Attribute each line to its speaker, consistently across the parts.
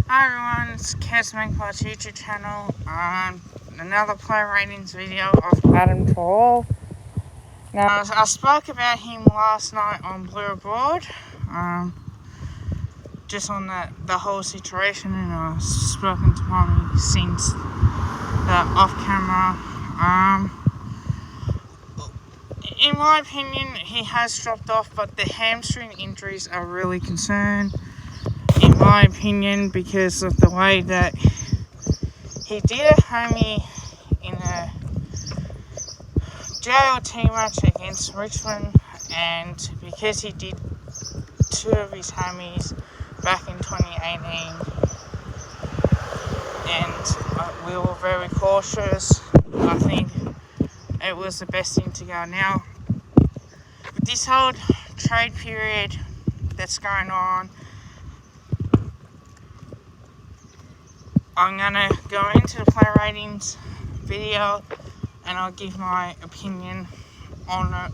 Speaker 1: Hi everyone, it's Kesmank's YouTube channel. Another player ratings video of Adam Treloar. Now, I spoke about him last night on Blue Abroad, just on the whole situation, and I've spoken to mommy since off camera. In my opinion, he has dropped off, but the hamstring injuries are really concerned. In my opinion, because of the way that he did a hammy in a JLT match against Richmond, and because he did two of his hammies back in 2018, and we were very cautious, I think it was the best thing to go. Now, with this whole trade period that's going on, I'm going to go into the player ratings video and I'll give my opinion on it.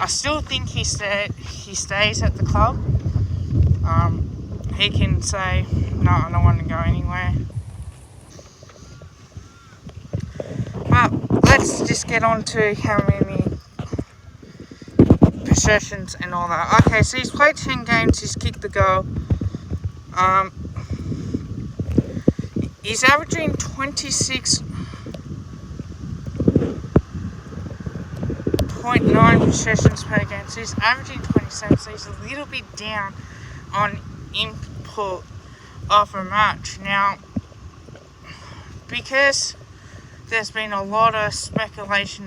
Speaker 1: I still think he stays at the club. He can say, no, I don't want to go anywhere. But let's just get on to how many possessions and all that. Okay, so he's played 10 games, he's kicked the goal. He's averaging 26.9 possessions per game, so he's averaging 27, so he's a little bit down on input of a match. Now, because there's been a lot of speculation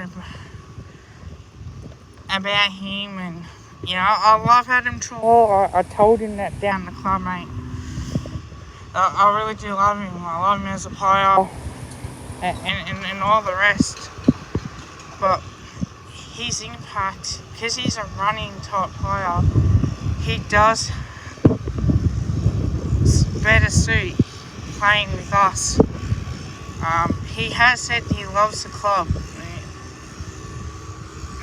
Speaker 1: about him, and I love Adam Treloar. I told him that down the club, mate. I really do love him. I love him as a player and all the rest. But his impact, because he's a running type player, he does better suit playing with us. He has said he loves the club,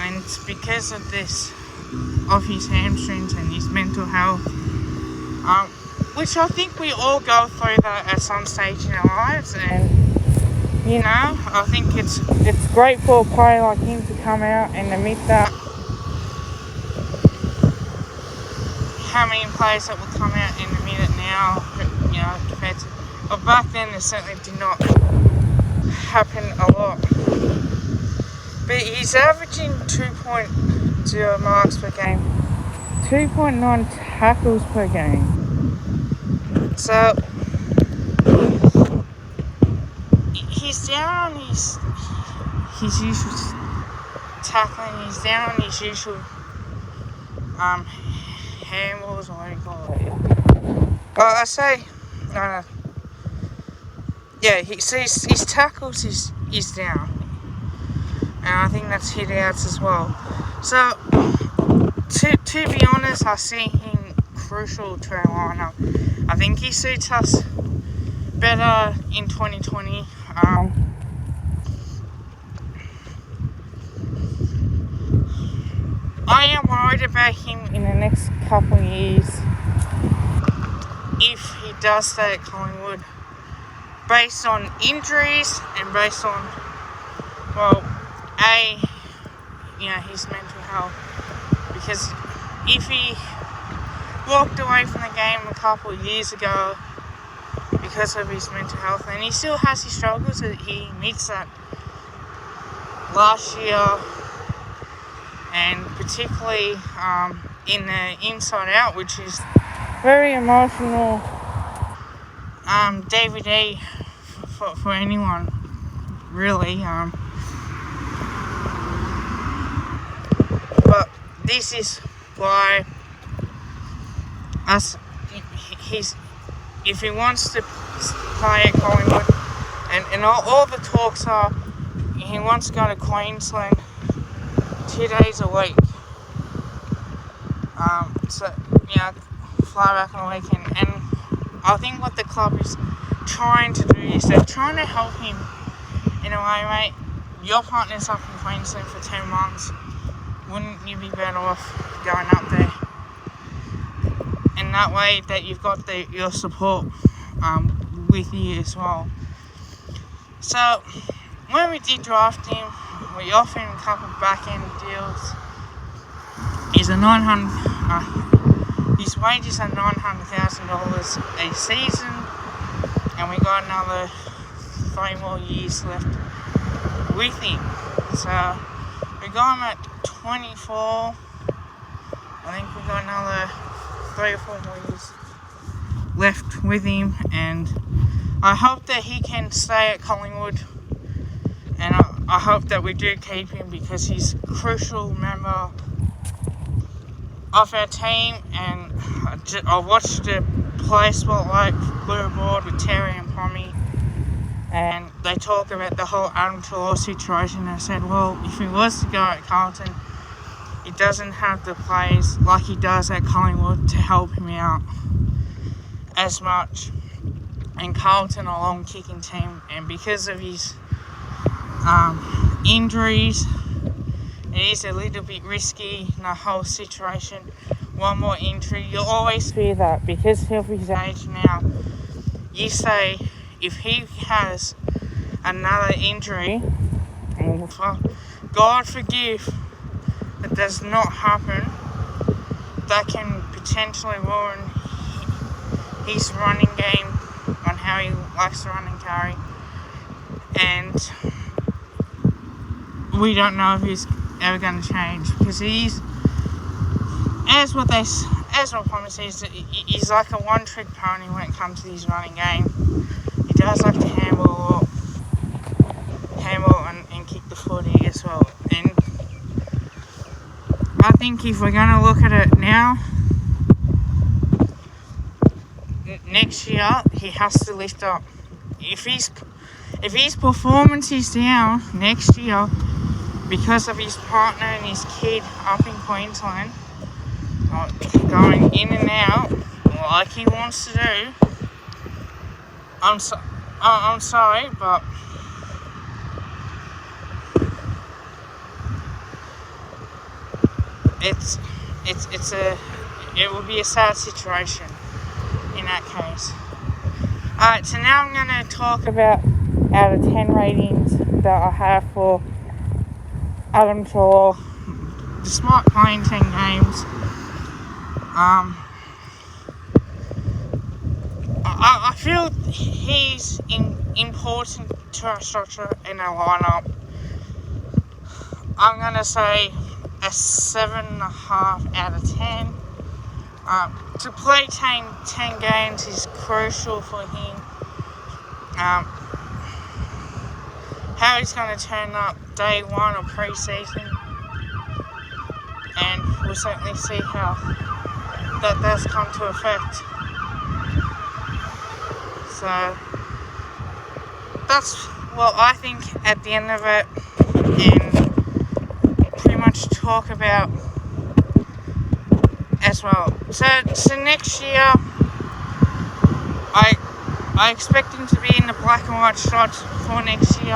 Speaker 1: and it's because of this, of his hamstrings and his mental health. Which I think we all go through that at some stage in our lives, and I think it's great for a player like him to come out and admit that. How many players that will come out and admit it now, compared to, but back then it certainly did not happen a lot. But he's averaging 2.0 marks per game, 2.9 tackles per game. So he's down on his usual tackling. He's down on his usual handballs, or what do you call it? Well, I say no. Yeah, his tackles is down, and I think that's hit outs as well. So to be honest, I see him crucial to our lineup. I think he suits us better in 2020. I am worried about him in the next couple of years if he does stay at Collingwood, based on injuries and based on, his mental health. Because if he walked away from the game a couple of years ago because of his mental health, and he still has his struggles, he admits that last year, and particularly in the Inside Out, which is very emotional DVD for anyone, really. But this is why if he wants to play at Collingwood, and all the talks are he wants to go to Queensland 2 days a week. Fly back on the weekend. And I think what the club is trying to do is they're trying to help him in a way, mate. Your partner's up in Queensland for 10 months. Wouldn't you be better off going up there? And that way that you've got your support with you as well. So when we did draft him, we offered him a couple back-end deals. His wages are $900,000 a season, and we got another 3 more years left with him. So we got him at 24. I think we got another 3 or 4 more years left with him, and I hope that he can stay at Collingwood, and I hope that we do keep him because he's a crucial member of our team. And I watched the Play Spotlight Blue Board with Terry and Pommy, and they talk about the whole Adam Treloar situation. I said, well, if he was to go at Carlton, he doesn't have the players like he does at Collingwood to help him out as much. And Carlton are a long kicking team, and because of his injuries, it is a little bit risky in the whole situation. One more injury, you'll always fear that because of his age now. You say if he has another injury, and God forgive, that does not happen, that can potentially ruin his running game on how he likes to run and carry. And we don't know if he's ever going to change, because he's, as what Pommy says, he's like a one-trick pony when it comes to his running game. He does like to handle and kick the footy as well. And I think if we're going to look at it now, next year he has to lift up. If his performance is down next year because of his partner and his kid up in Queensland, going in and out like he wants to do, I'm sorry, but it will be a sad situation in that case. Alright, so now I'm going to talk about out of 10 ratings that I have for Adam Treloar, despite playing 10 games. I feel he's important to our structure in our lineup. I'm going to say a 7.5 out of 10. To play 10 games is crucial for him. How he's going to turn up day one of pre-season, and we'll certainly see how that does come to effect. So that's what I think at the end of it, and pretty much talk about as well. So next year, I expect him to be in the black and white stripes for next year.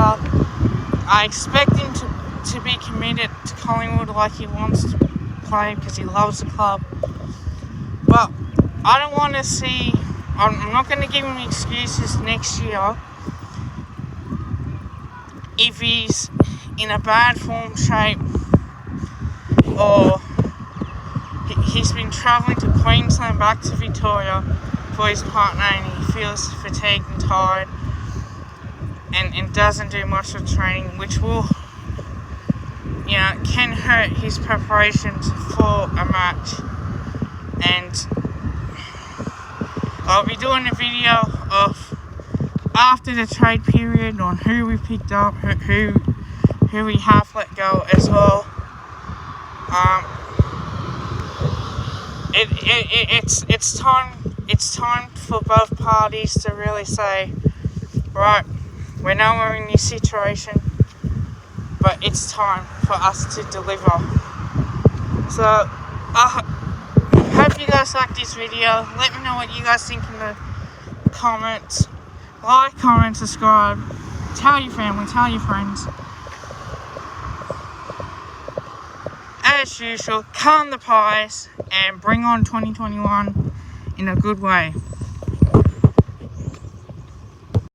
Speaker 1: I expect him to be committed to Collingwood like he wants to play because he loves the club. But I don't want to see, I'm not going to give him excuses next year if he's in a bad form shape, or he's been travelling to Queensland back to Victoria for his partner and he feels fatigued and tired and doesn't do much of training, which will, can hurt his preparations for a match. And I'll be doing a video of after the trade period on who we picked up, who we have let go as well. It's time for both parties to really say, right, we know we're in this situation, but it's time for us to deliver. So I hope you guys like this video. Let me know what you guys think in the comments. Like, comment, subscribe, tell your family, tell your friends. As usual, calm the pies and bring on 2021 in a good way.